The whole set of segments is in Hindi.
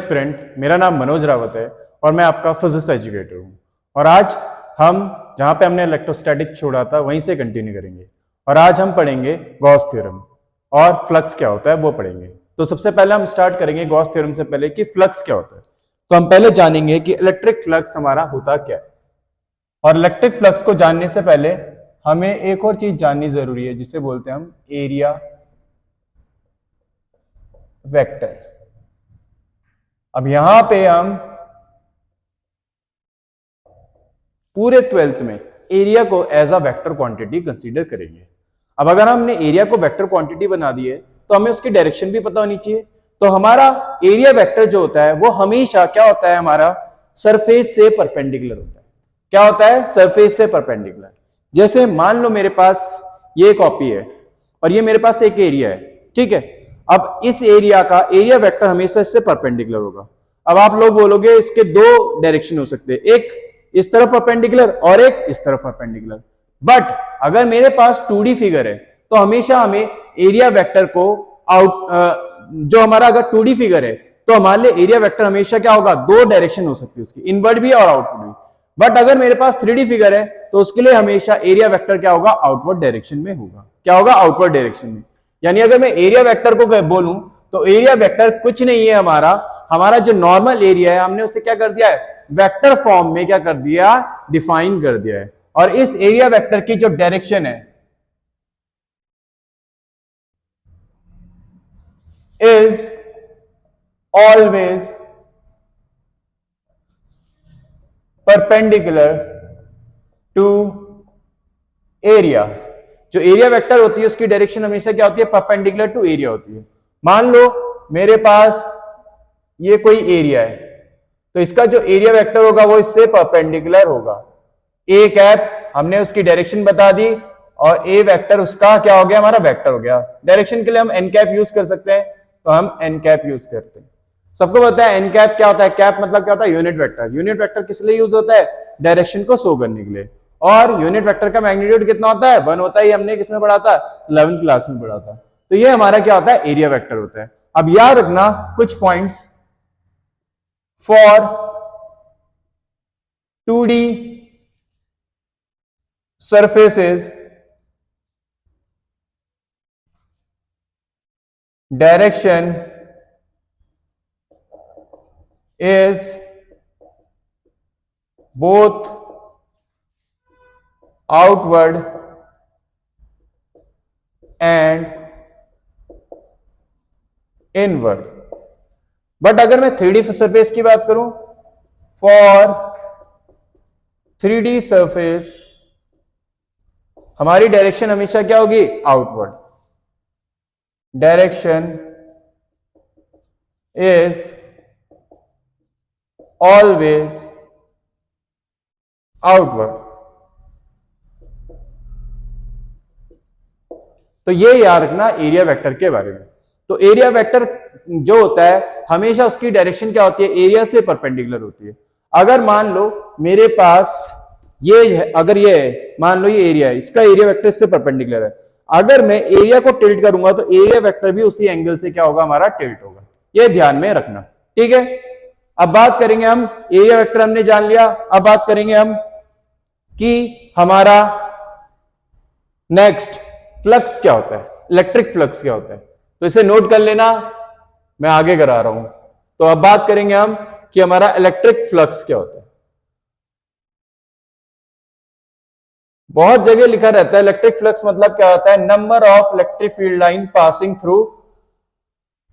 एस्पिरेंट, मेरा नाम मनोज रावत है और मैं आपका फिजिक्स एजुकेटर हूँ। और आज हम जहाँ पे हमने इलेक्ट्रोस्टैटिक छोड़ा था वहीं से कंटिन्यू करेंगे और आज हम पढ़ेंगे गॉस थ्योरम और फ्लक्स क्या होता है वो पढ़ेंगे। तो सबसे पहले हम स्टार्ट करेंगे गॉस थ्योरम से पहले कि फ्लक्स क्या होता है। तो हम पहले जानेंगे कि इलेक्ट्रिक फ्लक्स हमारा होता क्या है। और इलेक्ट्रिक फ्लक्स को जानने से पहले हमें एक और चीज जाननी जरूरी है जिसे बोलते हैं हम एरिया वेक्टर। अब यहां पे हम पूरे 12th में एरिया को as a vector quantity consider करेंगे। अब अगर हमने एरिया को वेक्टर क्वांटिटी बना दी है तो हमें उसकी डायरेक्शन भी पता होनी चाहिए। तो हमारा एरिया वेक्टर जो होता है वो हमेशा क्या होता है, हमारा सरफेस से परपेंडिकुलर होता है। क्या होता है? सरफेस से परपेंडिकुलर। जैसे मान लो मेरे पास ये कॉपी है और ये मेरे पास एक एरिया है, ठीक है। अब इस एरिया का एरिया वेक्टर हमेशा इससे परपेंडिकुलर होगा। अब आप लोग बोलोगे इसके दो डायरेक्शन हो सकते हैं, एक इस तरफ परपेंडिकुलर और एक इस तरफ परपेंडिकुलर। बट अगर मेरे पास 2D फिगर है तो हमेशा हमें एरिया वेक्टर को जो हमारा अगर 2D फिगर है तो हमारे लिए एरिया वेक्टर हमेशा क्या होगा, दो डायरेक्शन हो सकती है उसकी, इनवर्ड भी और आउटवर्ड भी। बट अगर मेरे पास 3D फिगर है तो उसके लिए हमेशा एरिया वेक्टर क्या होगा, आउटवर्ड डायरेक्शन में होगा। क्या होगा? आउटवर्ड डायरेक्शन में। यानी अगर मैं एरिया वेक्टर को बोलूं तो एरिया वेक्टर कुछ नहीं है, हमारा जो नॉर्मल एरिया है हमने उसे क्या कर दिया है, वेक्टर फॉर्म में क्या कर दिया, डिफाइन कर दिया है। और इस एरिया वेक्टर की जो डायरेक्शन है is always perpendicular to area. जो एरिया वेक्टर होती है उसकी डायरेक्शन हमेशा क्या होती है, परपेंडिकुलर टू एरिया होती है। मान लो मेरे पास ये कोई एरिया है तो इसका जो एरिया वेक्टर होगा वो इससे परपेंडिकुलर होगा। ए कैप हमने उसकी डायरेक्शन बता दी और ए वेक्टर उसका क्या हो गया, हमारा वेक्टर हो गया। डायरेक्शन के लिए हम एन कैप यूज कर सकते हैं तो हम एन कैप यूज करते हैं। सबको पता है एन कैप क्या होता है, कैप मतलब क्या होता है, यूनिट वेक्टर। यूनिट वेक्टर किस लिए यूज होता है, डायरेक्शन को शो करने के लिए। और यूनिट वेक्टर का मैग्नीट्यूड कितना होता है, 1 होता है। हमने किसमें पढ़ा था, 11th क्लास में पढ़ा था। तो ये हमारा क्या होता है, एरिया वेक्टर होता है। अब याद रखना कुछ points for 2D surfaces direction is both outward and inward। But अगर मैं 3D सरफेस की बात करूं, फॉर 3D सरफेस हमारी डायरेक्शन हमेशा क्या होगी, outward. Direction is always outward. तो ये याद रखना एरिया वेक्टर के बारे में। तो एरिया वेक्टर जो होता है हमेशा उसकी डायरेक्शन क्या होती है, एरिया से परपेंडिकुलर होती है। अगर मान लो मेरे पास ये है, अगर ये है, मान लो ये एरिया है, इसका एरिया वेक्टर इससे परपेंडिकुलर है। अगर मैं एरिया को टिल्ट करूंगा तो एरिया वेक्टर भी उसी एंगल से क्या होगा, हमारा टिल्ट होगा। ये ध्यान में रखना, ठीक है। अब बात करेंगे हम, एरिया वेक्टर हमने जान लिया। अब बात करेंगे हम कि हमारा नेक्स्ट फ्लक्स क्या होता है, इलेक्ट्रिक फ्लक्स क्या होता है। तो इसे नोट कर लेना, मैं आगे करा रहा हूं। तो अब बात करेंगे हम कि हमारा इलेक्ट्रिक फ्लक्स क्या होता है। बहुत जगह लिखा रहता है इलेक्ट्रिक फ्लक्स मतलब क्या होता है, number of electric field line passing through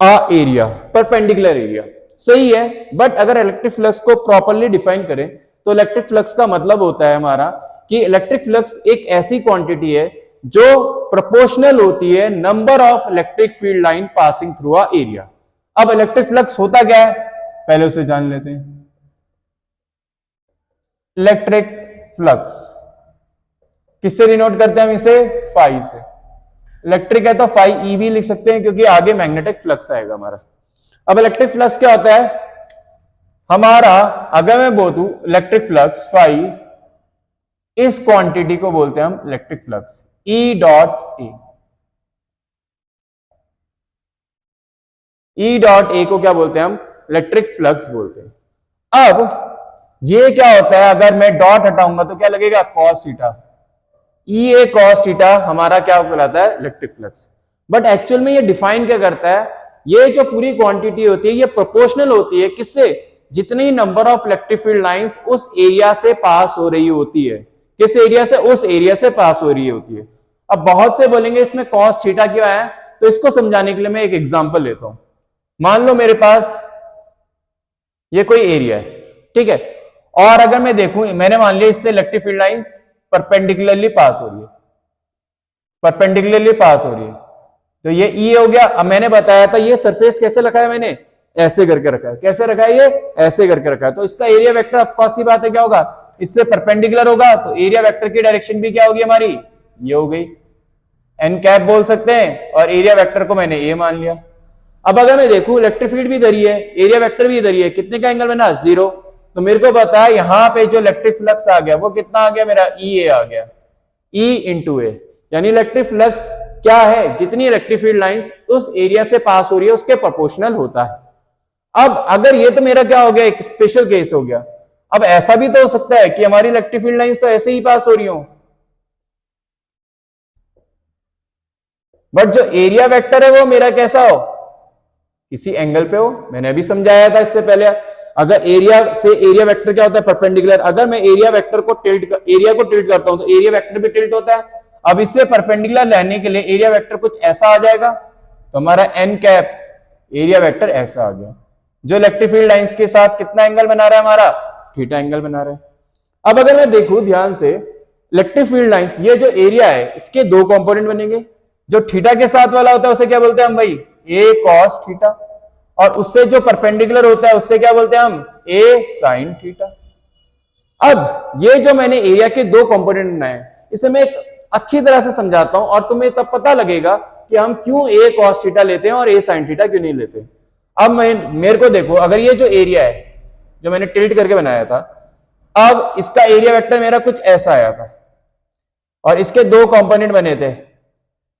a area, perpendicular area. सही है, बट अगर इलेक्ट्रिक फ्लक्स को प्रॉपर्ली डिफाइन करें तो इलेक्ट्रिक फ्लक्स का मतलब होता है हमारा कि इलेक्ट्रिक फ्लक्स एक ऐसी क्वांटिटी है जो प्रोपोर्शनल होती है number of electric field line passing through a area. अब इलेक्ट्रिक फ्लक्स होता क्या है, पहले उसे जान लेते हैं। इलेक्ट्रिक फ्लक्स किससे डिनोट करते हैं हम इसे, फाई से। इलेक्ट्रिक है तो फाई ई भी लिख सकते हैं क्योंकि आगे मैग्नेटिक फ्लक्स आएगा हमारा। अब इलेक्ट्रिक फ्लक्स क्या होता है हमारा, अगर मैं बोलूं इलेक्ट्रिक फ्लक्स फाई, इस क्वांटिटी को बोलते हैं हम electric flux E dot A. E dot A को क्या बोलते हैं हम, इलेक्ट्रिक फ्लक्स बोलते हैं। अब ये क्या होता है, अगर मैं डॉट हटाऊंगा तो क्या लगेगा, कॉस थीटा। ई ए कॉस थीटा हमारा क्या कहलाता है, इलेक्ट्रिक फ्लक्स। बट एक्चुअल में ये डिफाइन क्या करता है, ये जो पूरी क्वांटिटी होती है ये प्रोपोर्शनल होती है किससे, जितनी number of electric field lines उस एरिया से पास हो रही होती है। किस एरिया से, उस एरिया से पास हो रही होती है। अब बहुत से बोलेंगे इसमें कॉस थीटा क्यों है, तो इसको समझाने के लिए मैं एक एग्जांपल लेता हूं। मान लो मेरे पास ये कोई एरिया है, ठीक है, और अगर मैं देखूं, मैंने मान लिया इससे इलेक्ट्रिक फील्ड लाइंस परपेंडिकुलरली पास हो रही है, परपेंडिकुलरली पास हो रही है, तो ये ई हो गया। अब मैंने बताया था ये सरफेस कैसे रखा है, मैंने ऐसे करके रखा है। कैसे रखा है, ये ऐसे करके रखा है। तो इसका एरिया वेक्टर ऑफ कोर्स सी बात है क्या होगा, इससे परपेंडिकुलर होगा, तो एरिया वेक्टर की डायरेक्शन भी क्या होगी हमारी, ये हो गई, एन कैप बोल सकते हैं, और एरिया वेक्टर को मैंने ए मान लिया। अब अगर मैं देखूं इलेक्ट्रिक फील्ड भी इधर ही है, एरिया वेक्टर भी इधर ही है, कितने का एंगल बना, 0। तो मेरे को पता है यहां पे जो इलेक्ट्रिक फ्लक्स आ गया वो कितना आ गया, मेरा ई ए आ गया, ई इंटू ए, यानी इलेक्ट्रिक फ्लक्स क्या है, जितनी इलेक्ट्रिक फील्ड लाइंस उस एरिया से पास हो रही है उसके प्रोपोर्शनल होता है। अब अगर ये तो मेरा क्या हो गया, एक स्पेशल केस हो गया। अब ऐसा भी तो हो सकता है कि हमारी इलेक्ट्रिक फील्ड लाइंस तो ऐसे ही पास हो रही हो, बट जो एरिया वेक्टर है वो मेरा कैसा हो, किसी एंगल पे हो। मैंने अभी समझाया था इससे पहले, अगर एरिया से एरिया वेक्टर क्या होता है, परपेंडिकुलर। अगर मैं एरिया वेक्टर को एरिया को टिल्ट करता हूं तो एरिया वेक्टर भी टिल्ट होता है। अब इससे परपेंडिकुलर लेने के लिए एरिया वेक्टर कुछ ऐसा आ जाएगा, तो हमारा एन कैप एरिया वेक्टर ऐसा आ गया, जो इलेक्ट्रिक फील्ड लाइंस के साथ कितना एंगल बना रहा है, हमारा थीटा एंगल बना रहा है। अब अगर मैं देखूं ध्यान से, इलेक्ट्रिक फील्ड लाइंस, ये जो एरिया है इसके दो कंपोनेंट बनेंगे। जो थीटा के साथ वाला होता है उसे क्या बोलते हैं हम भाई, ए कॉस थीटा, और उससे जो परपेंडिकुलर होता है उससे क्या बोलते हैं हम, ए साइन थीटा। अब ये जो मैंने एरिया के दो कंपोनेंट बनाए, इसे मैं एक अच्छी तरह से समझाता हूं और तुम्हें तब पता लगेगा कि हम क्यों ए कॉस थीटा लेते हैं और ए साइन थीटा क्यों नहीं लेते। अब मेरे को देखो, अगर ये जो एरिया है जो मैंने टिल्ट करके बनाया था, अब इसका एरिया वेक्टर मेरा कुछ ऐसा आया था और इसके दो कंपोनेंट बने थे।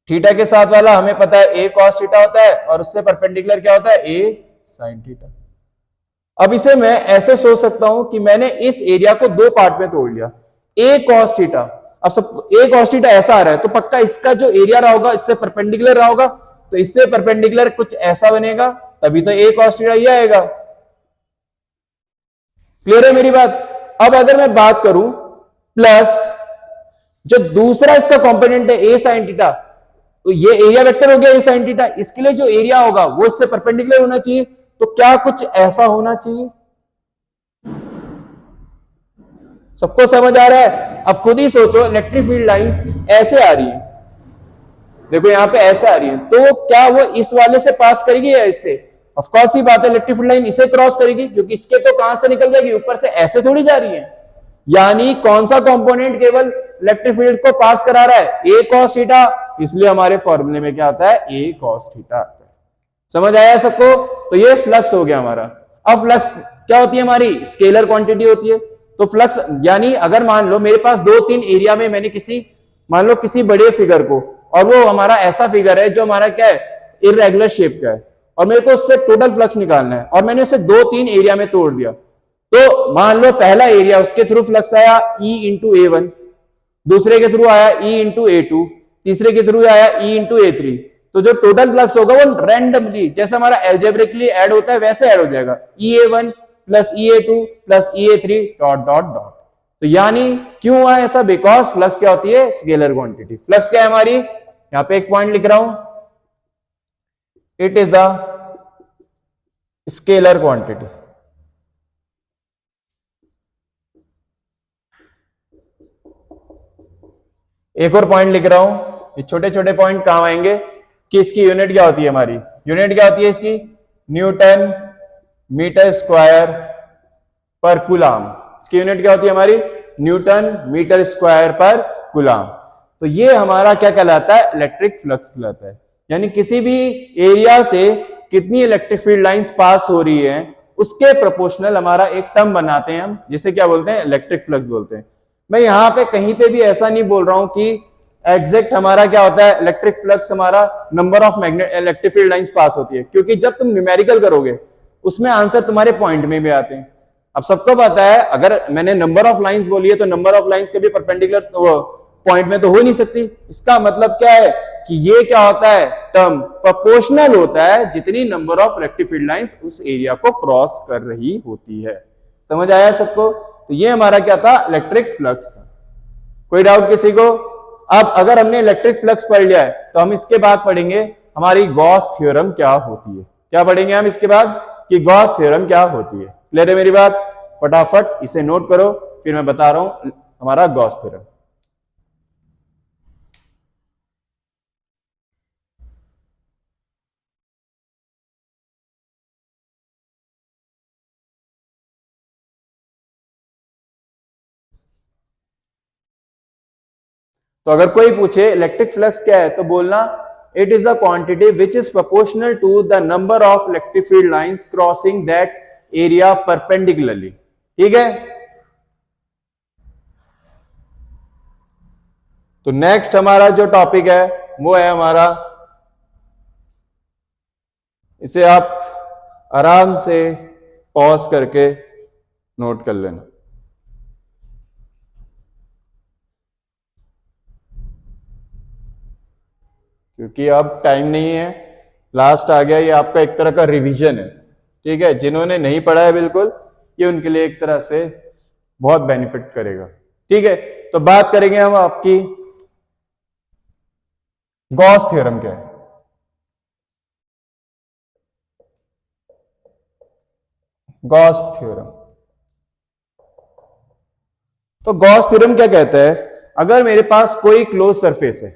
थीटा के साथ वाला हमें पता है ए कॉस थीटा होता है और उससे परपेंडिकुलर क्या होता है, ए साइन थीटा। अब इसे मैं ऐसे सोच सकता हूं कि मैंने इस एरिया को दो पार्ट में तोड़ लिया, ए कॉस थीटा। अब सब ए कॉस थीटा ऐसा आ रहा है तो पक्का इसका जो एरिया रहा होगा इससे परपेंडिकुलर रहा होगा, तो इससे परपेंडिकुलर कुछ ऐसा बनेगा, तभी तो ए कॉस थीटा ये आएगा। क्लियर है मेरी बात। अब अगर मैं बात करूं प्लस जो दूसरा इसका कंपोनेंट है ए साइन थीटा, तो ये एरिया वेक्टर हो गया ए साइन थीटा, इसके लिए जो एरिया होगा वो इससे परपेंडिकुलर होना चाहिए, तो क्या कुछ ऐसा होना चाहिए। सबको समझ आ रहा है। अब खुद ही सोचो, इलेक्ट्रिक फील्ड लाइंस ऐसे आ रही है, देखो यहां पे ऐसे आ रही है, तो क्या वो इस वाले से पास करेगी या इससे, ऑफ कोर्स ही बात है इलेक्ट्रिक फील्ड लाइन इसे क्रॉस करेगी, क्योंकि इसके तो कहां से निकल जाएगी, ऊपर से ऐसे थोड़ी जा रही है। यानी कौन सा कंपोनेंट केवल इलेक्ट्रिक फील्ड को पास करा रहा है, ए कॉस थीटा, इसलिए हमारे फॉर्मूले में क्या आता है, ए कॉस थीटा आता है। समझ आया सबको। तो ये फ्लक्स हो गया हमारा। अब फ्लक्स क्या होती है, हमारी स्केलर क्वांटिटी होती है। तो फ्लक्स यानी अगर मान लो मेरे पास दो तीन एरिया में मैंने मान लो किसी बड़े फिगर को, और वो हमारा ऐसा फिगर है जो हमारा क्या है, इररेगुलर शेप का है, और मेरे को उससे टोटल फ्लक्स निकालना है, और मैंने उसे दो तीन एरिया में तोड़ दिया। तो मान लो पहला एरिया उसके थ्रू फ्लक्स आया E इंटू A1, दूसरे के थ्रू आया E इंटू A2, तीसरे के थ्रू आया E इंटू A3। तो जो टोटल फ्लक्स होगा वो रैंडमली, जैसे हमारा एल्जेब्रिकली ऐड होता है वैसे ऐड हो जाएगा, EA1 plus EA2 plus EA3 dot dot dot. तो यानी क्यों हुआ ऐसा, बिकॉज फ्लक्स क्या होती है, स्केलर क्वांटिटी। फ्लक्स क्या है हमारी, यहां पे एक पॉइंट लिख रहा हूं, it is a scalar quantity. एक और पॉइंट लिख रहा हूं, ये छोटे छोटे पॉइंट काम आएंगे कि इसकी यूनिट क्या होती है, हमारी यूनिट क्या होती है इसकी, न्यूटन मीटर स्क्वायर पर कूलाम। इसकी यूनिट क्या होती है हमारी, न्यूटन मीटर स्क्वायर पर कूलाम। तो ये हमारा क्या कहलाता है, इलेक्ट्रिक फ्लक्स कहलाता है। यानी किसी भी एरिया से कितनी इलेक्ट्रिक फील्ड लाइंस पास हो रही है उसके प्रोपोर्शनल हमारा एक टर्म बनाते हैं हम, जिसे क्या बोलते हैं, इलेक्ट्रिक फ्लक्स बोलते हैं। मैं यहां पे कहीं पे भी ऐसा नहीं बोल रहा हूं कि एग्जैक्ट हमारा क्या होता है, इलेक्ट्रिक फ्लक्स हमारा number of magnet electric field lines pass होती है, क्योंकि जब तुम न्यूमेरिकल करोगे उसमें आंसर तुम्हारे पॉइंट में भी आते हैं। अब सबको पता है अगर मैंने नंबर ऑफ लाइंस बोली है तो नंबर ऑफ लाइंस कभी परपेंडिकुलर पॉइंट में तो हो नहीं सकती। इसका मतलब क्या है कि ये क्या होता है, टर्म प्रोपोर्शनल होता है जितनी नंबर ऑफ रेक्टिफाइड लाइंस उस एरिया को क्रॉस कर रही होती है। समझ आया सबको? तो ये हमारा क्या था, इलेक्ट्रिक फ्लक्स था। कोई डाउट किसी को? अब अगर हमने इलेक्ट्रिक फ्लक्स पढ़ लिया है तो हम इसके बाद पढ़ेंगे हमारी गॉस थ्योरम क्या होती है। क्या पढ़ेंगे हम इसके बाद कि गॉस थ्योरम क्या होती है। क्लियर है मेरी बात? फटाफट इसे नोट करो, फिर मैं बता रहा हूं हमारा गॉस थ्योरम। तो अगर कोई पूछे इलेक्ट्रिक फ्लक्स क्या है तो बोलना it is a quantity which is proportional to the number of electric field lines crossing that area perpendicularly. ठीक है, तो नेक्स्ट हमारा जो टॉपिक है वो है हमारा, इसे आप आराम से पॉज करके नोट कर लेना। क्योंकि अब टाइम नहीं है, लास्ट आ गया, ये आपका एक तरह का रिवीजन है। ठीक है, जिन्होंने नहीं पढ़ा है बिल्कुल, ये उनके लिए एक तरह से बहुत बेनिफिट करेगा। ठीक है, तो बात करेंगे हम आपकी गॉस थ्योरम क्या है। गॉस थ्योरम, तो गॉस थ्योरम क्या कहता है, अगर मेरे पास कोई क्लोज सरफेस है,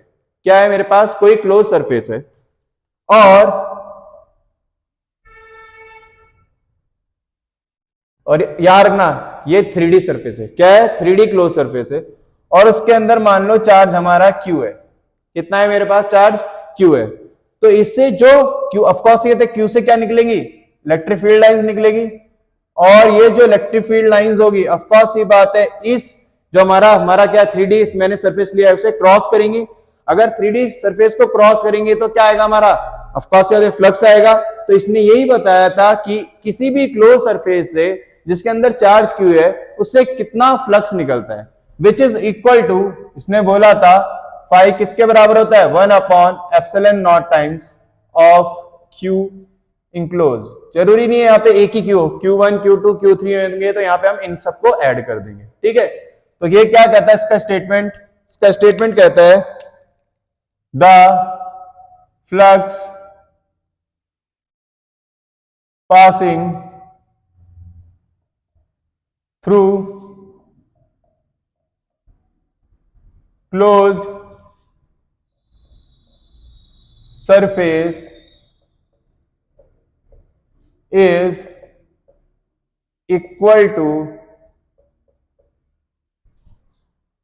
क्या है मेरे पास कोई क्लोज सरफेस है और यार ना ये 3D सरफेस है, क्या है 3D क्लोज सरफेस है, और उसके अंदर मान लो चार्ज हमारा Q है। कितना है मेरे पास चार्ज? Q है। तो इससे जो Q, ऑफ कोर्स ये Q से क्या निकलेगी, इलेक्ट्रिक फील्ड लाइंस निकलेगी, और ये जो इलेक्ट्रिक फील्ड लाइंस होगी ऑफ कोर्स ये बात है, इस जो हमारा क्या 3D मैंने सरफेस लिया है उसे क्रॉस करेंगी। अगर 3D सरफेस को क्रॉस करेंगे तो क्या आएगा हमारा, ऑफ कोर्स ये फ्लक्स आएगा। तो इसने यही बताया था कि किसी भी क्लोज सरफेस से जिसके अंदर चार्ज Q है उससे कितना फ्लक्स निकलता है, विच इज इक्वल टू, इसने बोला था फाई किसके बराबर होता है, 1/ε0 टाइम्स ऑफ Q इंक्लोज। जरूरी नहीं है यहाँ पे एक ही Q, Q1 Q2 Q3 होंगे, तो यहाँ पे हम इन सबको ऐड कर देंगे। ठीक है, तो ये क्या कहता है इसका स्टेटमेंट कहता है the flux passing through closed surface is equal to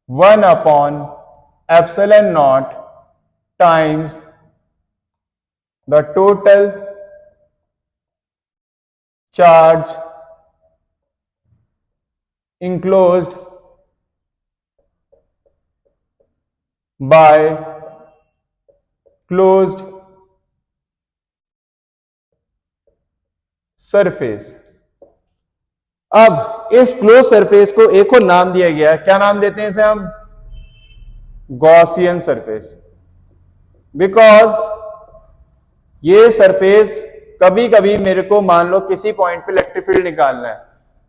1/ε0 times the total charge enclosed by closed surface. अब इस क्लोज सरफेस को एक और नाम दिया गया है, क्या नाम देते हैं इसे हम, गॉसियन सरफेस। बिकॉज ये सरफेस कभी कभी मेरे को मान लो किसी पॉइंट पे इलेक्ट्रिक फील्ड निकालना है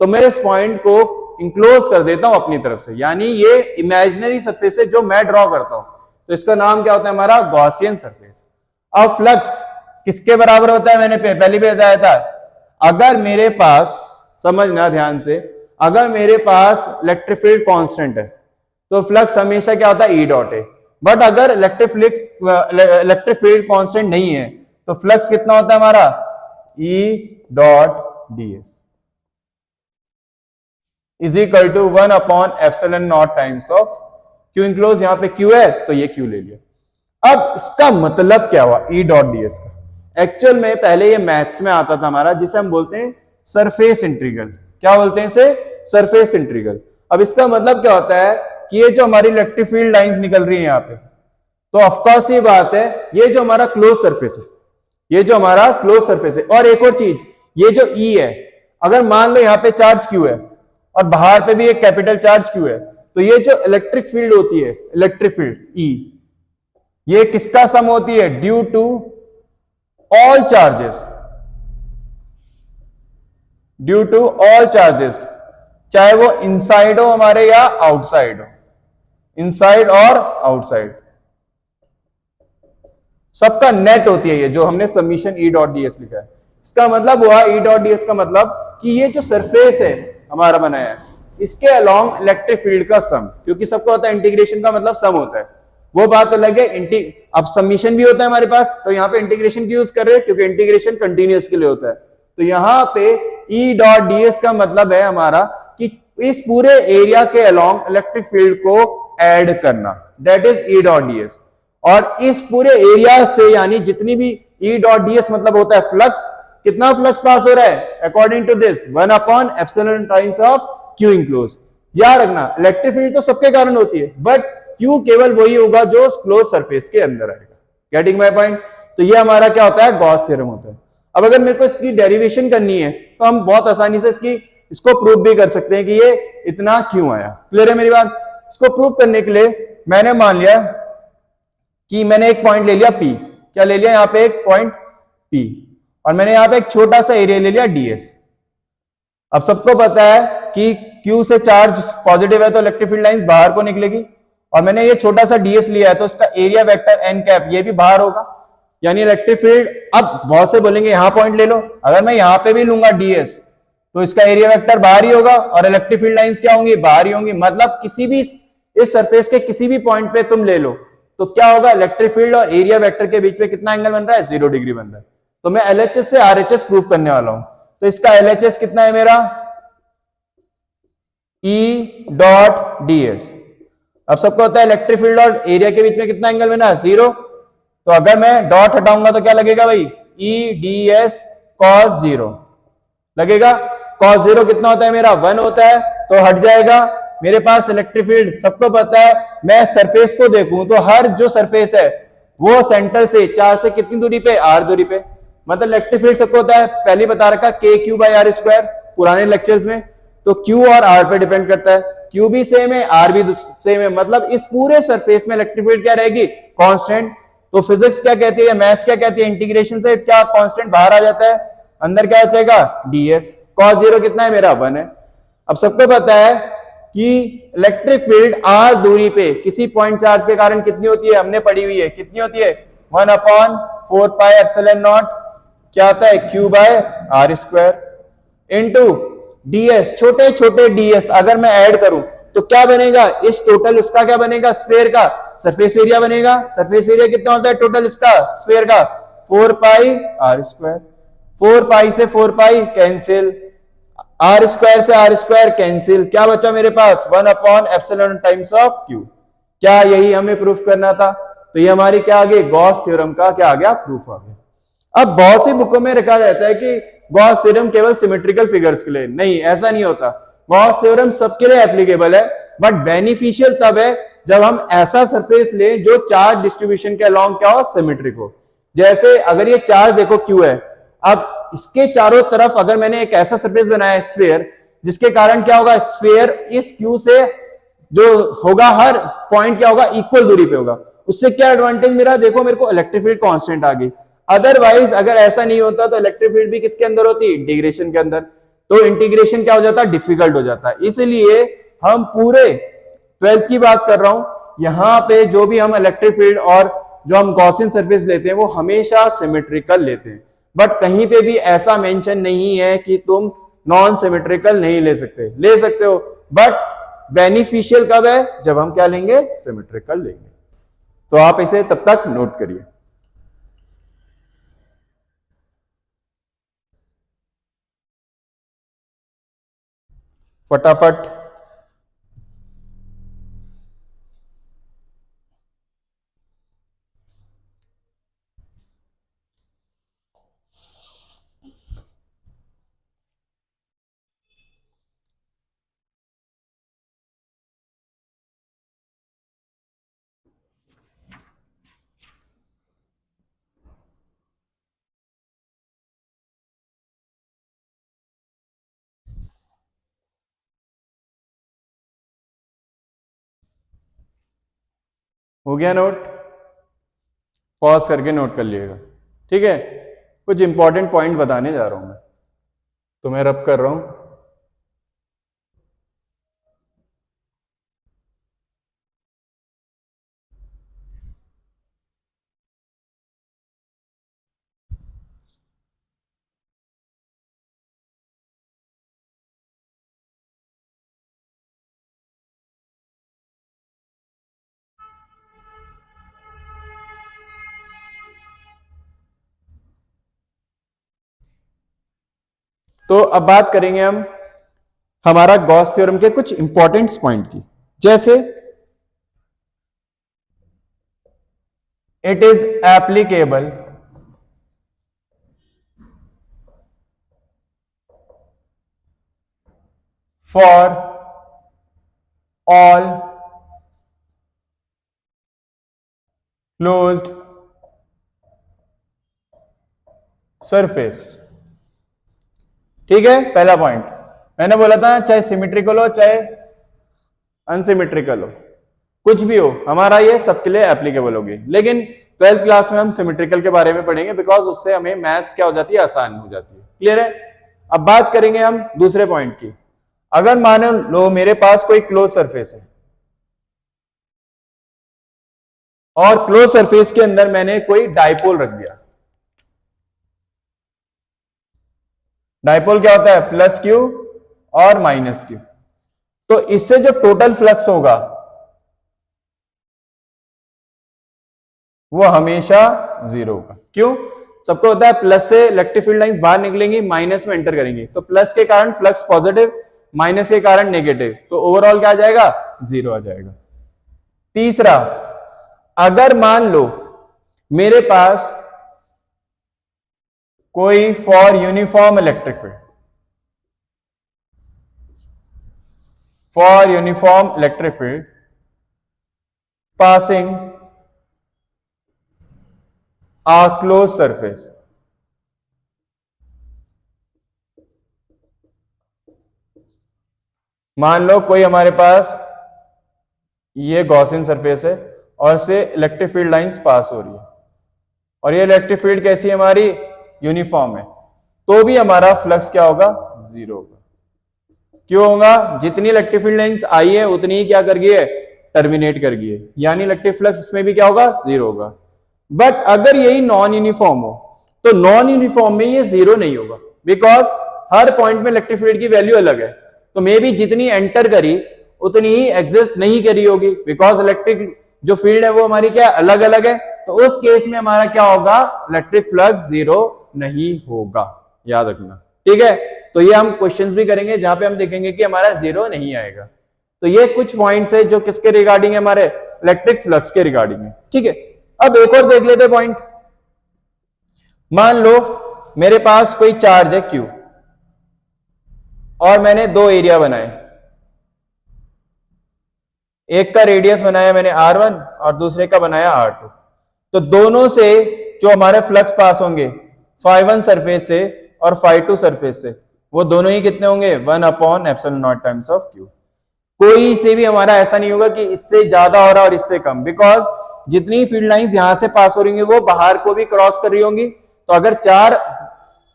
तो मैं इस पॉइंट को इंक्लोज कर देता हूं अपनी तरफ से, यानी ये इमेजिनरी सरफेस है जो मैं ड्रॉ करता हूं, तो इसका नाम क्या होता है हमारा, गॉसियन सरफेस। अब फ्लक्स किसके बराबर होता है, मैंने पहले भी बताया था, अगर मेरे पास, समझना ध्यान से, अगर मेरे पास इलेक्ट्रिक फील्ड कांस्टेंट है तो फ्लक्स हमेशा क्या होता है, ई डॉट है। बट अगर इलेक्ट्रिक फील्ड कांस्टेंट नहीं है तो फ्लक्स कितना होता है हमारा, E dot D S is equal to 1/ε0 times of q enclose. यहां पे क्यू है तो ये क्यू ले लिया। अब इसका मतलब क्या हुआ ई डॉट डी एस का, एक्चुअल में पहले ये मैथ्स में आता था हमारा, जिसे हम बोलते हैं सरफेस इंटीग्रल। क्या बोलते हैं इसे, सरफेस इंटीग्रल। अब इसका मतलब क्या होता है कि ये जो हमारी इलेक्ट्रिक फील्ड लाइंस निकल रही है यहाँ पे, तो ऑफकोर्स ये बात है, ये जो हमारा क्लोज सरफेस है, ये जो हमारा क्लोज सरफेस है, और एक और चीज, ये जो ई है, अगर मान लो यहाँ पे चार्ज क्यू है और बाहर पे भी एक कैपिटल चार्ज क्यू है, तो ये जो इलेक्ट्रिक फील्ड होती है, इलेक्ट्रिक फील्ड ई, ये किसका सम होती है? Due to all charges, due to all charges, चाहे वो इनसाइड हो हमारे या आउटसाइड हो, इनसाइड और आउटसाइड, सबका नेट होती है ये, जो हमने सबमिशन ई डॉट डीएस लिखा है। इसका मतलब हुआ, ई डॉट डीएस का मतलब कि ये जो सरफेस है हमारा बनाया है, इसके अलोंग इलेक्ट्रिक फील्ड का सम, क्योंकि सबको होता है इंटीग्रेशन का मतलब सम होता है, वो बात अलग है। अब सबमिशन भी होता है हमारे पास, तो यहाँ पे इंटीग्रेशन की यूज कर रहे हैं क्योंकि इंटीग्रेशन कंटिन्यूअस के लिए होता है। तो यहाँ पे ई डॉट डीएस का मतलब है हमारा कि इस पूरे एरिया के अलोंग इलेक्ट्रिक फील्ड को ऐड करना, that is E dot DS. और इस पूरे एरिया से यानी जितनी भी ई डॉट डीएस मतलब होता है फ्लक्स, कितना फ्लक्स पास हो रहा है? According to this 1 upon epsilon times of Q enclose. याद रखना, इलेक्ट्रिक फील्ड तो सबके कारण होती है, बट क्यू केवल वही होगा जो क्लोज सरफेस के अंदर आएगा। Getting my point? तो ये हमारा क्या होता है? गॉस थ्योरम होता है। अब अगर मेरे को इसकी डेरिवेशन करनी है तो हम बहुत आसानी से इसको प्रूव भी कर सकते हैं कि ये इतना क्यों आया। क्लियर है मेरी बात? इसको प्रूव करने के लिए मैंने मान लिया कि मैंने एक पॉइंट ले लिया P, क्या ले लिया यहां पे? एक पॉइंट P, और मैंने यहां पे एक छोटा सा एरिया ले लिया ds। अब सबको पता है कि Q से चार्ज पॉजिटिव है तो इलेक्ट्रिक फील्ड लाइंस बाहर को निकलेगी, और मैंने ये छोटा सा ds लिया है तो इसका एरिया वेक्टर n कैप ये भी बाहर होगा, यानी इलेक्ट्रिक फील्ड। अब बहुत से बोलेंगे यहां पॉइंट ले लो, अगर मैं यहां पे भी लूंगा ds तो इसका एरिया वेक्टर बाहर ही होगा और इलेक्ट्रिक फील्ड लाइंस क्या होंगी? बाहर ही होंगी। मतलब किसी भी इस सरफेस के किसी भी पॉइंट पे तुम ले लो तो क्या होगा? इलेक्ट्रिक फील्ड और एरिया वेक्टर के बीच में कितना एंगल बन रहा है? 0 डिग्री बन रहा है। तो मैं एलएचएस से आरएचएस प्रूव करने वाला हूं। तो इसका एलएचएस कितना है मेरा? E dot DS. अब सबको होता है इलेक्ट्रिक फील्ड और एरिया के बीच में कितना एंगल बना है? 0। तो अगर मैं डॉट हटाऊंगा तो क्या लगेगा भाई? ई डी एस कॉस 0 लगेगा। कॉस 0 कितना होता है मेरा? 1 होता है, तो हट जाएगा। मेरे पास इलेक्ट्रिक फील्ड सबको पता है, मैं सरफेस को देखूं तो हर जो सरफेस है वो सेंटर से 4 से कितनी दूरी पे? r दूरी पे। मतलब इलेक्ट्रिक फील्ड सबको होता है, पहले बता रखा k q by R square पुराने लेक्चर्स में। तो q और r पे डिपेंड करता है, q भी सेम है, r भी सेम है, मतलब इस पूरे सरफेस में इलेक्ट्रिक फील्ड क्या रहेगी? कांस्टेंट। तो फिजिक्स क्या कहती है, मैथ्स क्या कहती है? इंटीग्रेशन से क्या कांस्टेंट बाहर आ जाता है, अंदर क्या बचेगा? ds। cos 0 कितना है मेरा? 1 है। अब सबको पता है कि इलेक्ट्रिक फील्ड r दूरी पे किसी पॉइंट चार्ज के कारण कितनी होती है? हमने पढ़ी हुई है, कितनी होती है? 1 अपॉन 4 पाई एप्सिलॉन नॉट, क्या आता है? q by R square into ds। छोटे छोटे ds अगर मैं ऐड करूं तो क्या बनेगा? इस टोटल उसका क्या बनेगा? स्फीयर का सरफेस एरिया बनेगा। सरफेस एरिया कितना होता है टोटल इसका स्फीयर का? 4 पाई आर स्क्वायर। 4 पाई से 4 पाई कैंसिल, आर स्क्वायर से आर स्क्वायर कैंसिल, क्या बचा मेरे पास? 1 upon epsilon times of Q. क्या यही हमें प्रूफ करना था? तो ये हमारी क्या आ गई? गॉस थ्योरम का क्या आ गया? प्रूफ आ गया। अब बहुत सी बुकों में रखा रहता है कि गॉस थ्योरम केवल सिमेट्रिकल फिगर्स के लिए, नहीं, ऐसा नहीं होता। गॉस थ्योरम सबके लिए एप्लीकेबल है, बट बेनिफिशियल तब है जब हम ऐसा सरफेस लें जो चार्ज डिस्ट्रीब्यूशन के अलोंग क्या हो? सिमेट्रिक हो। जैसे अगर ये चार्ज देखो क्यू है, अब इसके चारों तरफ अगर मैंने एक ऐसा सरफेस बनाया है स्फीयर, जिसके कारण क्या होगा? स्फीयर इस क्यू से जो होगा हर पॉइंट क्या होगा? इक्वल दूरी पे होगा। उससे क्या एडवांटेज मेरा? देखो मेरे को इलेक्ट्रिक फील्ड कांस्टेंट आ गई। अदरवाइज अगर ऐसा नहीं होता तो इलेक्ट्रिक फील्ड भी किसके अंदर होती? इंटीग्रेशन के अंदर। तो इंटीग्रेशन क्या हो जाता है? डिफिकल्ट हो जाता है। इसलिए हम पूरे 12th की बात कर रहा हूं, यहां पे जो भी हम इलेक्ट्रिक फील्ड और जो हम गॉसियन सरफेस लेते हैं वो हमेशा सिमेट्रिकल लेते हैं, बट कहीं पे भी ऐसा मेंशन नहीं है कि तुम नॉन सिमेट्रिकल नहीं ले सकते। ले सकते हो, बट बेनिफिशियल कब है? जब हम क्या लेंगे? सिमेट्रिकल लेंगे। तो आप इसे तब तक नोट करिए फटाफट। हो गया नोट? पॉज करके नोट कर लिएगा, ठीक है। कुछ इंपॉर्टेंट पॉइंट बताने जा रहा हूं मैं, तो मैं रब कर रहा हूं। तो अब बात करेंगे हम हमारा गॉस थ्योरम के कुछ इंपॉर्टेंट पॉइंट की, जैसे it is applicable for all closed surface. ठीक है, पहला पॉइंट मैंने बोला था, चाहे सिमेट्रिकल हो चाहे अनसिमेट्रिकल हो, कुछ भी हो, हमारा ये सबके लिए एप्लीकेबल होगी। लेकिन 12th क्लास में हम सिमेट्रिकल के बारे में पढ़ेंगे, बिकॉज उससे हमें मैथ्स क्या हो जाती है, आसान हो जाती है। क्लियर है? अब बात करेंगे हम दूसरे पॉइंट की। अगर मान लो मेरे पास कोई क्लोज सरफेस है और क्लोज सरफेस के अंदर मैंने कोई डाइपोल रख दिया। डाइपोल क्या होता है? प्लस क्यू और माइनस क्यू। तो इससे जो टोटल फ्लक्स होगा वो हमेशा जीरो होगा। क्यों? सबको होता है प्लस से इलेक्ट्रिक फील्ड लाइंस बाहर निकलेंगी, माइनस में एंटर करेंगी, तो प्लस के कारण फ्लक्स पॉजिटिव, माइनस के कारण नेगेटिव, तो ओवरऑल क्या आ जाएगा? जीरो आ जाएगा। तीसरा, अगर मान लो मेरे पास कोई for uniform electric field, for uniform electric field passing a closed surface, मान लो कोई हमारे पास ये गॉसियन सरफेस है और से इलेक्ट्रिक फील्ड लाइंस पास हो रही है, और ये इलेक्ट्रिक फील्ड कैसी है हमारी? यूनिफॉर्म है, तो भी हमारा फ्लक्स क्या होगा? जीरो होगा। क्यों होगा? जितनी इलेक्ट्रिक फील्ड लाइंस आई है उतनी ही क्या कर गई है? टर्मिनेट कर गई है, यानी इलेक्ट्रिक फ्लक्स इसमें भी क्या होगा? जीरो होगा। बट अगर यही नॉन यूनिफॉर्म हो तो नॉन यूनिफॉर्म में ये जीरो नहीं होगा, बिकॉज हर पॉइंट में इलेक्ट्रिक फील्ड की वैल्यू अलग है, तो मे बी जितनी एंटर करी उतनी ही एग्जिस्ट नहीं करी होगी, बिकॉज इलेक्ट्रिक जो फील्ड है वो हमारी क्या अलग अलग है। तो उस केस में हमारा क्या होगा? इलेक्ट्रिक फ्लक्स जीरो नहीं होगा, याद रखना। ठीक है, तो ये हम क्वेश्चंस भी करेंगे जहां पे हम देखेंगे कि हमारा जीरो नहीं आएगा। तो ये कुछ पॉइंट्स है जो किसके रिगार्डिंग है? हमारे इलेक्ट्रिक फ्लक्स के रिगार्डिंग है। ठीक है, अब एक और देख लेते पॉइंट। मान लो मेरे पास कोई चार्ज है Q और मैंने दो एरिया बनाए, एक का रेडियस बनाया मैंने R1 और दूसरे का बनाया R2। तो दोनों से जो हमारे फ्लक्स पास होंगे φ1 सरफेस से और φ2 सरफेस से, वो दोनों ही कितने होंगे? 1/ε0 टाइम्स ऑफ Q। कोई से भी हमारा ऐसा नहीं होगा कि इससे ज्यादा हो रहा और इससे कम, बिकॉज जितनी फील्ड लाइंस यहां से पास हो रही होंगी वो बाहर को भी क्रॉस कर रही होंगी। तो अगर चार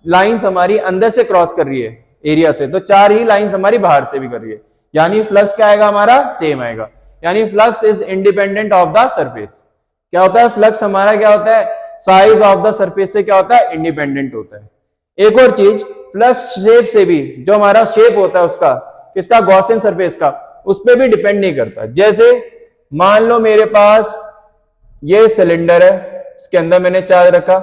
लाइंस हमारी अंदर से क्रॉस कर रही है एरिया से, तो चार ही लाइंस हमारी बाहर से भी कर रही है, यानी फ्लक्स क्या आएगा? हमारा सेम आएगा। यानी flux is independent of the surface. क्या होता है? फ्लक्स हमारा क्या होता है? साइज ऑफ द सरफेस से क्या होता है? इंडिपेंडेंट होता है। एक और चीज, फ्लक्स शेप से भी, जो हमारा शेप होता है उसका, किसका? गॉसियन सरफेस का, उस पर भी डिपेंड नहीं करता। जैसे मान लो मेरे पास ये सिलेंडर है, इसके अंदर मैंने चार्ज रखा,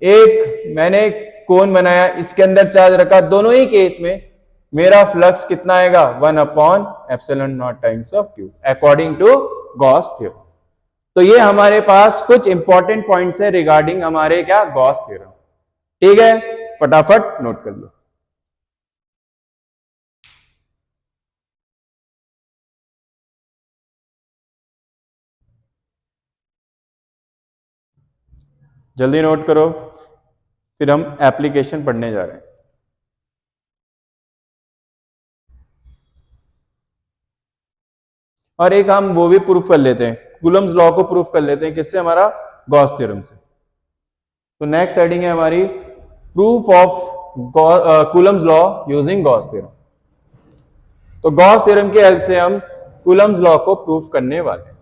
एक मैंने कोन बनाया, इसके अंदर चार्ज रखा, दोनों ही केस में मेरा फ्लक्स कितना आएगा? 1/ε0 times of Q, according to Gauss theorem. तो ये हमारे पास कुछ इंपॉर्टेंट पॉइंट्स है रिगार्डिंग हमारे क्या? Gauss theorem. ठीक है, फटाफट नोट कर लो। जल्दी नोट करो, फिर हम एप्लीकेशन पढ़ने जा रहे हैं। और एक हम वो भी प्रूफ कर लेते हैं, कूलम्स लॉ को प्रूफ कर लेते हैं, किससे? हमारा गॉस थ्योरम से। तो नेक्स्ट हेडिंग है हमारी proof of Coulomb's law using Gauss theorem. तो गॉस थ्योरम की हेल्प से हम कूलम्स लॉ को प्रूफ करने वाले हैं।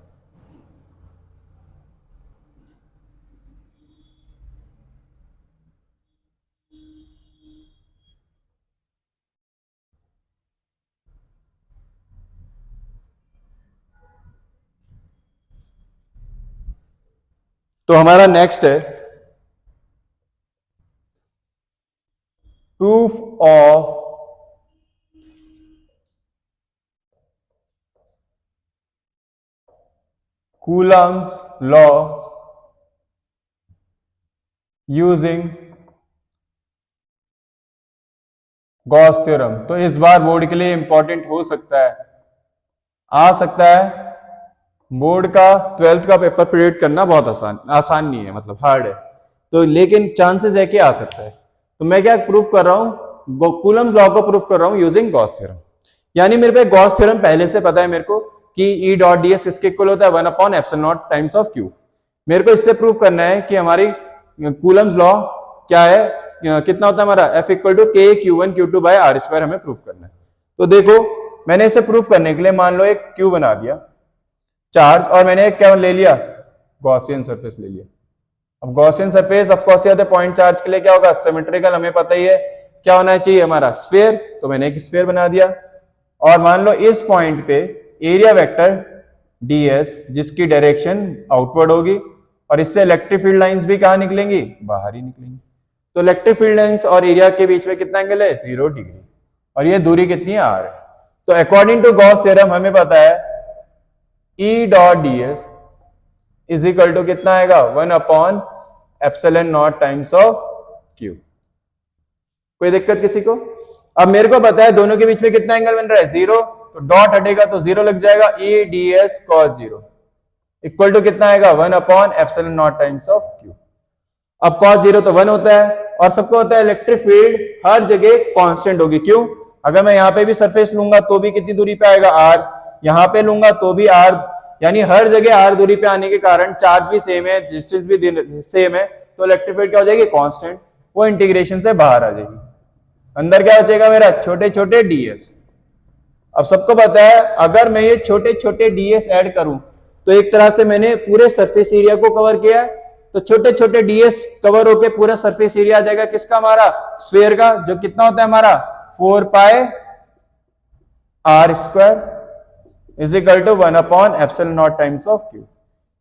तो हमारा नेक्स्ट है proof of Coulomb's law using Gauss theorem. तो इस बार बोर्ड के लिए इंपॉर्टेंट हो सकता है, आ सकता है। बोर्ड का 12th का पेपर प्रिडिक्ट करना बहुत आसान नहीं है, मतलब हार्ड है, तो लेकिन चांसेस है कि आ सकता है। तो मैं क्या प्रूफ कर रहा हूं? कूलम्स लॉ को प्रूफ कर रहा हूं यूजिंग गॉस थ्योरम। यानी मेरे पे गॉस थ्योरम पहले से पता है मेरे को कि ई डॉट डी एस किसके इक्वल होता है? 1/ε0 टाइम्स ऑफ क्यू। मेरे को इससे प्रूफ करना है कि हमारी कूलम्स लॉ क्या है, कितना होता है हमारा एफ इक्वल टू के Q1 Q2 by R square, हमें प्रूफ करना है। तो देखो मैंने इसे प्रूफ करने के लिए मान लो एक क्यू बना दिया चार्ज, और मैंने एक क्या ले लिया? गॉसियन सरफेस ले लिया। अब गॉसियन सरफेस ऑफ कोर्स याद है पॉइंट चार्ज के लिए क्या होगा? सिमेट्रिकल, हमें पता ही है क्या होना चाहिए हमारा? स्फीयर। तो मैंने एक स्फीयर बना दिया, और मान लो इस पॉइंट पे एरिया वेक्टर ds जिसकी डायरेक्शन आउटवर्ड होगी, और इससे इलेक्ट्रिक फील्ड लाइंस भी कहां निकलेंगी? बाहर ही निकलेंगी। तो इलेक्ट्रिक फील्ड लाइंस और एरिया के बीच में कितना एंगल है? 0 डिग्री, और ये दूरी कितनी है? r है। तो अकॉर्डिंग टू गॉस थ्योरम हमें पता है E dot D S is equal to कितना आएगा? 1/ε0 टाइम्स ऑफ क्यू। कोई दिक्कत किसी को? अब मेरे को पता है दोनों के बीच में कितना एंगल बन रहा है? 0, तो डॉट हटेगा तो 0 लग जाएगा। E D S cos 0 equal to कितना आएगा? 1/ε0 टाइम्स ऑफ क्यू। अब cos 0 तो 1 होता है, और सबको होता है इलेक्ट्रिक फील्ड हर जगह कांस्टेंट होगी। क्यों? अगर मैं यहां पे भी सरफेस लूंगा तो भी कितनी दूरी पे आएगा? r। यहां पे लूंगा तो भी r, यानी हर जगह r दूरी पे आने के कारण चार्ज भी सेम है, डिस्टेंस भी सेम है, तो इलेक्ट्रिक फील्ड क्या हो जाएगी? कांस्टेंट। वो इंटीग्रेशन से बाहर आ जाएगी। अंदर क्या बचेगा मेरा? छोटे छोटे ds। अब सबको पता है अगर मैं ये छोटे छोटे ds ऐड करूं तो एक तरह से मैंने पूरे सरफेस एरिया को कवर किया है। तो छोटे छोटे ds कवर होके पूरा सरफेस एरिया आ जाएगा किसका? हमारा स्फीयर का, जो कितना होता है हमारा? 4 pi r square is equal to 1/ε0 times of q.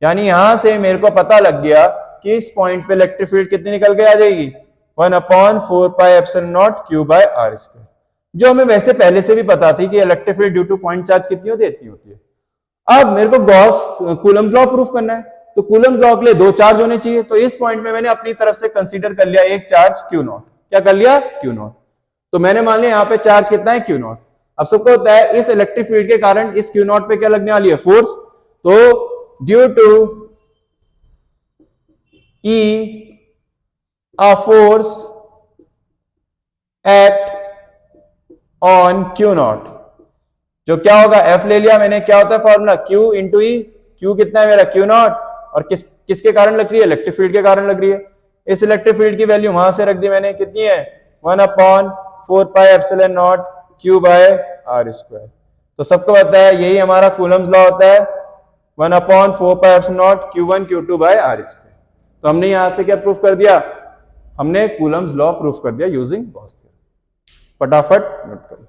यानी यहां से मेरे को पता लग गया कि इस पॉइंट पे इलेक्ट्रिक फील्ड कितनी निकल के आ जाएगी? 1/4 पाई ε0 क्यू बाय आर स्क्वायर, जो हमें वैसे पहले से भी पता थी कि electric field due two point charge कितनी होती है? इतनी होती है। अब मेरे को गॉस कूलम्स लॉ प्रूफ करना है, तो कूलम्स लॉ के लिए 2 चार्ज होने चाहिए। तो इस पॉइंट में मैंने अपनी तरफ से कंसीडर कर लिया एक चार्ज Q0। क्या कर लिया? Q0। तो मैंने मान लिया यहाँ पे चार्ज कितना है? Q0। अब सबको होता है इस इलेक्ट्रिक फील्ड के कारण इस Q0 पे क्या लगने वाली है? फोर्स। तो due to E a force act on Q0, जो क्या होगा? F ले लिया मैंने, क्या होता है फॉर्मूला? Q इंटू ई। Q कितना है मेरा? Q0, और किसके कारण लग रही है? इलेक्ट्रिक फील्ड के कारण लग रही है। इस इलेक्ट्रिक फील्ड की वैल्यू वहां से रख दी मैंने, कितनी है? 1/4 पाई ε0 क्यू बाय आर स्क्वायर। तो सबको पता है यही हमारा कूलम्स लॉ होता है, 1/4 पाई ε0 Q1 Q2 by R square. तो हमने यहां से क्या प्रूफ कर दिया? हमने कूलम्स लॉ प्रूफ कर दिया यूजिंग गॉस थ्योरम। फटाफट नोट करो।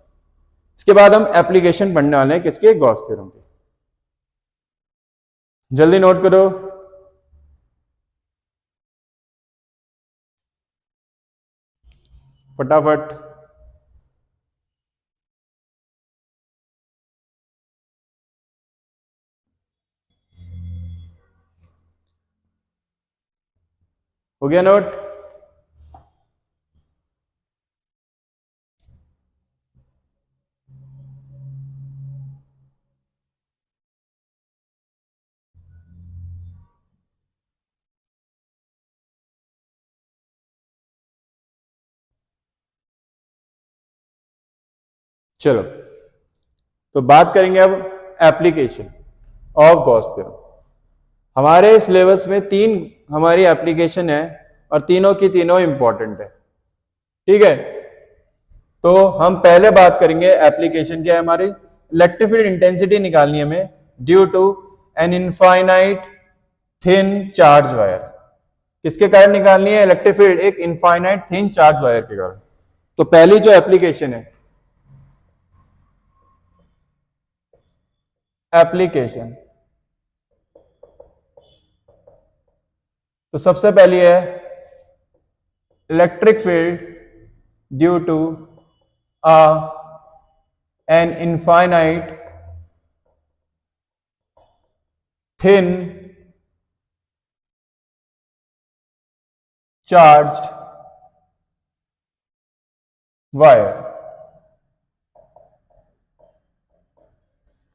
इसके बाद हम एप्लीकेशन पढ़ने वाले हैं किसके? गॉस थ्योरम के। जल्दी नोट करो। फटाफट। हो गया नोट? चलो तो बात करेंगे अब एप्लीकेशन ऑफ गॉस थ्योरम। हमारे सिलेबस में 3 हमारी एप्लीकेशन है और तीनों की तीनों इंपॉर्टेंट है, ठीक है। तो हम पहले बात करेंगे एप्लीकेशन क्या है हमारी, इलेक्ट्रिक फील्ड इंटेंसिटी निकालनी है हमें due to an infinite thin charge wire. किसके कारण निकालनी है इलेक्ट्रिक फील्ड, एक इनफाइनाइट थिन चार्ज वायर के कारण। तो पहली जो एप्लीकेशन है, एप्लीकेशन, तो सबसे पहली है electric field due to an infinite thin charged wire,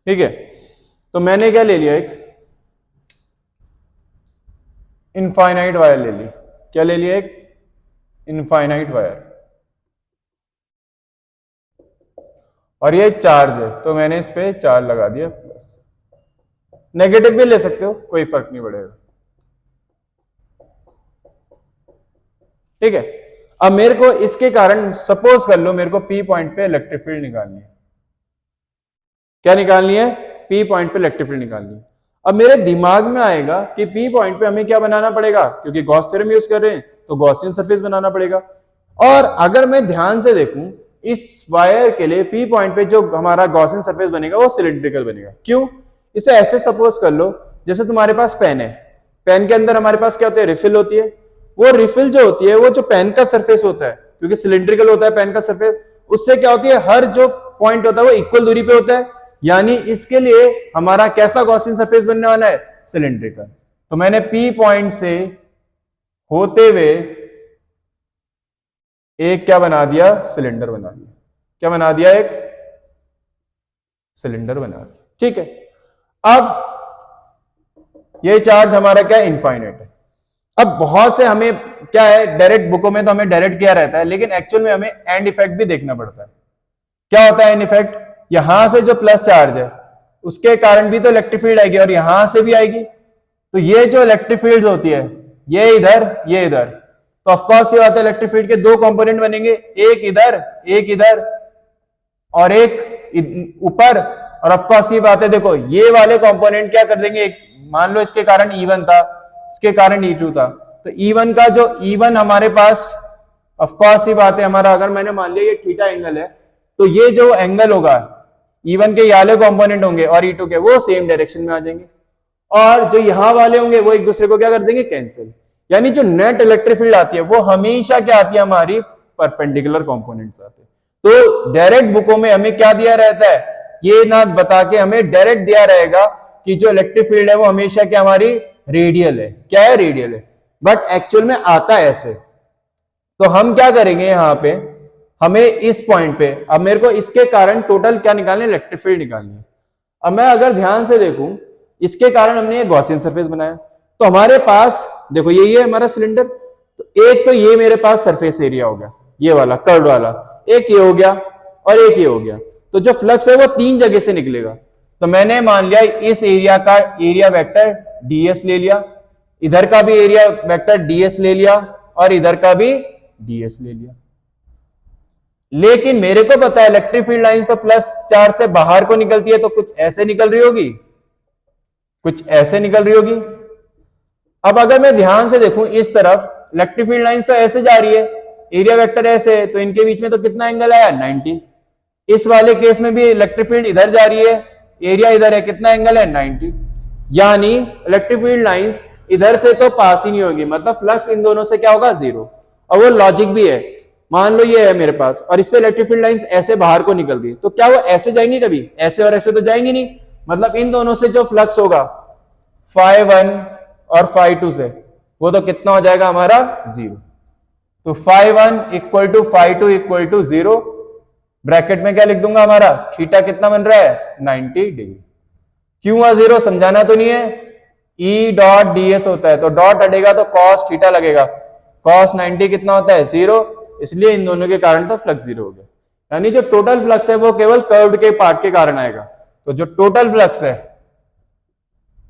ठीक है। तो मैंने क्या ले लिया, एक इनफाइनाइट वायर ले ली। क्या ले लिया, एक इनफाइनाइट वायर, और ये चार्ज है तो मैंने इस पे चार्ज लगा दिया प्लस। नेगेटिव भी ले सकते हो, कोई फर्क नहीं पड़ेगा, ठीक है। अब मेरे को इसके कारण सपोज कर लो मेरे को पी पॉइंट पे इलेक्ट्रिक फील्ड निकालनी है। क्या निकालनी है, पी पॉइंट पे इलेक्ट्रिक फील्ड निकालनी है। अब मेरे दिमाग में आएगा कि पी पॉइंट पे हमें क्या बनाना पड़ेगा, क्योंकि गॉस थ्योरम यूज कर रहे हैं तो गॉसियन सरफेस बनाना पड़ेगा। और अगर मैं ध्यान से देखूं इस वायर के लिए पी पॉइंट पे जो हमारा गॉसियन सरफेस बनेगा वो सिलिंड्रिकल बनेगा। क्यों, इसे ऐसे सपोज कर लो जैसे तुम्हारे पास पेन है, पेन के अंदर हमारे पास क्या होता है, रिफिल होती है। वो रिफिल जो होती है वो जो पेन का सरफेस होता है, क्योंकि सिलिंड्रिकल होता है पेन का सरफेस, उससे क्या होती है हर जो पॉइंट होता है वो इक्वल दूरी पे होता है। यानी इसके लिए हमारा कैसा गॉसियन सरफेस बनने वाला है, सिलिंड्रिकल। तो मैंने पी पॉइंट से होते हुए एक क्या बना दिया, सिलेंडर बना दिया। क्या बना दिया, एक सिलेंडर बना दिया, ठीक है। अब ये चार्ज हमारा क्या इनफाइनाइट है। अब बहुत से हमें क्या है, डायरेक्ट बुकों में तो हमें डायरेक्ट क्या रहता है, लेकिन एक्चुअल में हमें एंड इफेक्ट भी देखना पड़ता है। क्या होता है एंड इफेक्ट, यहां से जो प्लस चार्ज है उसके कारण भी तो इलेक्ट्रिक फील्ड आएगी और यहां से भी आएगी। तो ये जो इलेक्ट्रिक फील्ड होती है ये इधर ये इधर, तो ऑफकोर्स ये बात है इलेक्ट्रिक फील्ड के 2 कंपोनेंट बनेंगे, एक इधर और एक ऊपर। और ऑफकोर्स ये बात है, देखो ये वाले कंपोनेंट क्या कर देंगे, मान लो इसके कारण E1 था, इसके कारण E2 था, तो E1 का जो E1 हमारे पास ऑफकोर्स ये बात है हमारा, अगर मैंने मान लिया ये थीटा एंगल है तो ये जो एंगल होगा E1 के ये वाले कंपोनेंट होंगे और E2 के वो सेम डायरेक्शन में आ जाएंगे, और जो यहां वाले होंगे वो एक दूसरे को क्या कर देंगे, कैंसिल। यानी जो नेट इलेक्ट्रिक फील्ड आती है वो हमेशा क्या आती है, हमारी परपेंडिकुलर कंपोनेंट्स आते हैं। तो डायरेक्ट बुकों में हमें क्या दिया रहता है, ये ना बता के हमें डायरेक्ट दिया रहेगा कि जो इलेक्ट्रिक फील्ड है वो हमेशा क्या हमारी रेडियल है। क्या है, रेडियल है, बट एक्चुअल में आता है ऐसे। तो हम क्या करेंगे यहां पे, हमें इस पॉइंट पे, अब मेरे को इसके कारण टोटल क्या निकालने, इलेक्ट्रिक फील्ड निकालनी है। अब मैं अगर ध्यान से देखूं इसके कारण हमने ये गॉसियन सरफेस बनाया, तो हमारे पास देखो यही है हमारा सिलेंडर। तो एक तो ये मेरे पास सरफेस एरिया हो गया, ये वाला कर्व वाला, एक ये हो गया और एक ये हो गया। तो जो फ्लक्स है वो 3 जगह से निकलेगा। तो मैंने मान लिया इस एरिया का एरिया वेक्टर ds ले लिया, इधर का भी एरिया वेक्टर ds ले लिया और इधर का भी ds ले लिया। लेकिन मेरे को पता है इलेक्ट्रिक फील्ड लाइंस तो प्लस चार्ज से बाहर को निकलती है, तो कुछ ऐसे निकल रही होगी, कुछ ऐसे निकल रही होगी। अब अगर मैं ध्यान से देखूं इस तरफ इलेक्ट्रिक फील्ड लाइंस तो ऐसे जा रही है, एरिया वेक्टर ऐसे है, तो इनके बीच में तो कितना एंगल आया, 90। इस वाले केस में भी इलेक्ट्रिक फील्ड इधर जा रही है, एरिया इधर है, कितना एंगल है, 90। यानी इलेक्ट्रिक फील्ड लाइंस इधर से तो पास ही नहीं होगी, मतलब फ्लक्स इन दोनों से क्या होगा, 0। और वो लॉजिक भी है, मान लो ये है मेरे पास और इससे इलेक्ट्रिक फील्ड लाइंस ऐसे बाहर को निकल रही है, तो क्या वो ऐसे जाएंगी, कभी ऐसे और ऐसे तो जाएंगी नहीं। मतलब इन दोनों से जो फ्लक्स होगा φ1 और φ2 से, वो तो कितना हो जाएगा हमारा, 0। तो φ1 equal to φ2 equal to 0। Bracket में क्या लिख दूंगा, हमारा थीटा कितना बन रहा है, 90 डिग्री। क्यों हुआ 0, समझाना तो नहीं है। E डॉट ds होता है तो डॉट हटेगा तो cos थीटा लगेगा, cos 90 कितना होता है, 0। इसलिए इन दोनों के कारण तो फ्लक्स 0 हो गया। यानी जो टोटल फ्लक्स है वो केवल कर्व्ड के पार्ट के कारण आएगा। तो जो टोटल फ्लक्स है,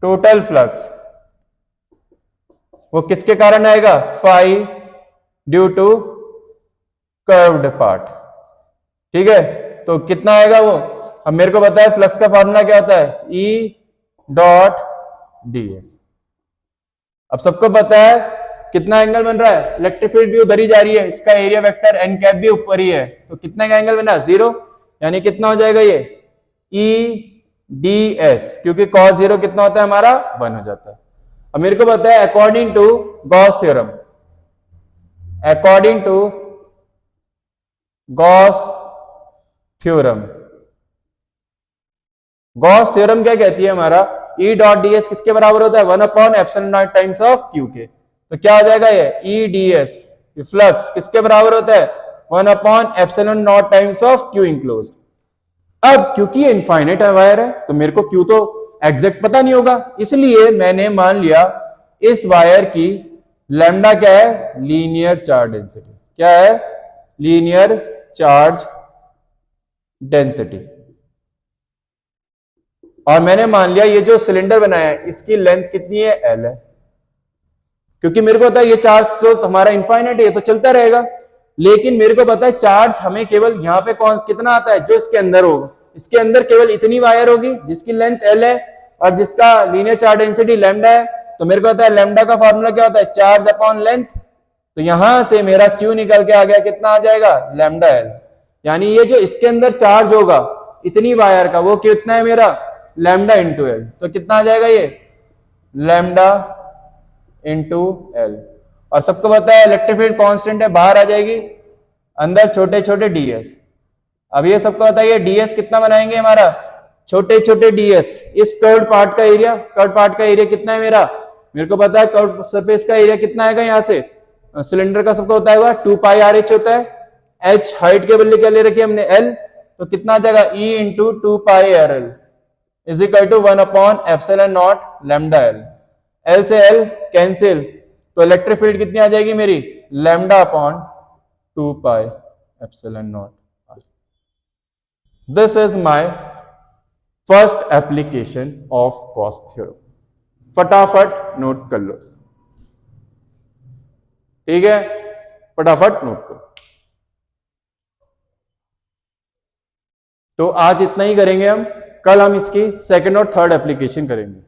टोटल फ्लक्स वो किसके कारण आएगा, phi due to curved part. ठीक है, तो कितना आएगा वो, अब मेरे को पता है फ्लक्स का फॉर्मूला क्या होता है, ई डॉट ds। अब सबको पता है कितना एंगल बन रहा है, इलेक्ट्रिक फील्ड भी उधर ही जा रही है, इसका एरिया वेक्टर एन कैप भी ऊपर ही है, तो कितने का एंगल बन रहा है, 0, यानी कितना हो जाएगा ये ई डी एस, क्योंकि cos 0 कितना होता है हमारा 1 हो जाता है। अब मेरे को पता है according to Gauss theorem, according to Gauss theorem, Gauss theorem क्या कहती है हमारा, E डॉट डी एस किसके बराबर होता है, 1/ε0 टाइम्स ऑफ क्यू के। तो क्या आ जाएगा ये ई डी एस, फ्लक्स किसके बराबर होता है, 1/ε0 टाइम्स ऑफ क्यू इंक्लोज। अब क्योंकि ये इनफाइनाइट वायर है तो मेरे को क्यू तो एग्जैक्ट पता नहीं होगा, इसलिए मैंने मान लिया इस वायर की लैम्डा क्या है, लीनियर चार्ज डेंसिटी। क्या है, लीनियर चार्ज डेंसिटी। और मैंने मान लिया ये जो सिलेंडर बनाया है इसकी लेंथ कितनी है, एल है, क्योंकि मेरे को पता है ये चार्ज तो हमारा इनफाइनाइट है, ये तो चलता रहेगा, लेकिन मेरे को पता है चार्ज हमें केवल यहाँ पे कौन कितना आता है, जो इसके अंदर होगा, इसके अंदर केवल इतनी वायर होगी जिसकी लेंथ एल है और जिसका लीनियर चार्ज डेंसिटी लैम्डा है। तो मेरे को पता है लैम्डा का फॉर्मूला क्या होता है, चार्ज अपॉन लेंथ। तो यहां से मेरा क्यू निकल के आ गया, कितना आ जाएगा, लैम्डा एल, यानी ये जो इसके अंदर चार्ज होगा इतनी वायर का वो कितना है मेरा, लैम्डा इंटू एल। तो कितना आ जाएगा ये, लैम्डा इंटू एल। और सबको पता है इलेक्ट्रिक फील्ड कांस्टेंट है, बाहर आ जाएगी, अंदर छोटे छोटे डीएस। अब ये सबको पता है ये डीएस कितना बनाएंगे हमारा, छोटे छोटे डीएस, इस कर्व पार्ट का एरिया, कर्व पार्ट का एरिया कितना है मेरा, मेरे को पता है कर्व सरफेस का एरिया कितना आएगा, यहां से सिलेंडर का सबको होता है 2 पाई आर एच होता है, एच हाइट के बदले क्या ले रखी है हमने, एल, तो कितना आ जाएगा E into 2 pi r l is equal to 1/ε0 lambda l. L से एल कैंसिल, तो इलेक्ट्रिक फील्ड कितनी आ जाएगी मेरी, lambda upon 2 pi ε0। This is my first application of Gauss theorem. फटाफट नोट कर लो, ठीक है, फटाफट नोट करो। तो आज इतना ही करेंगे हम, कल हम इसकी सेकंड और थर्ड एप्लीकेशन करेंगे।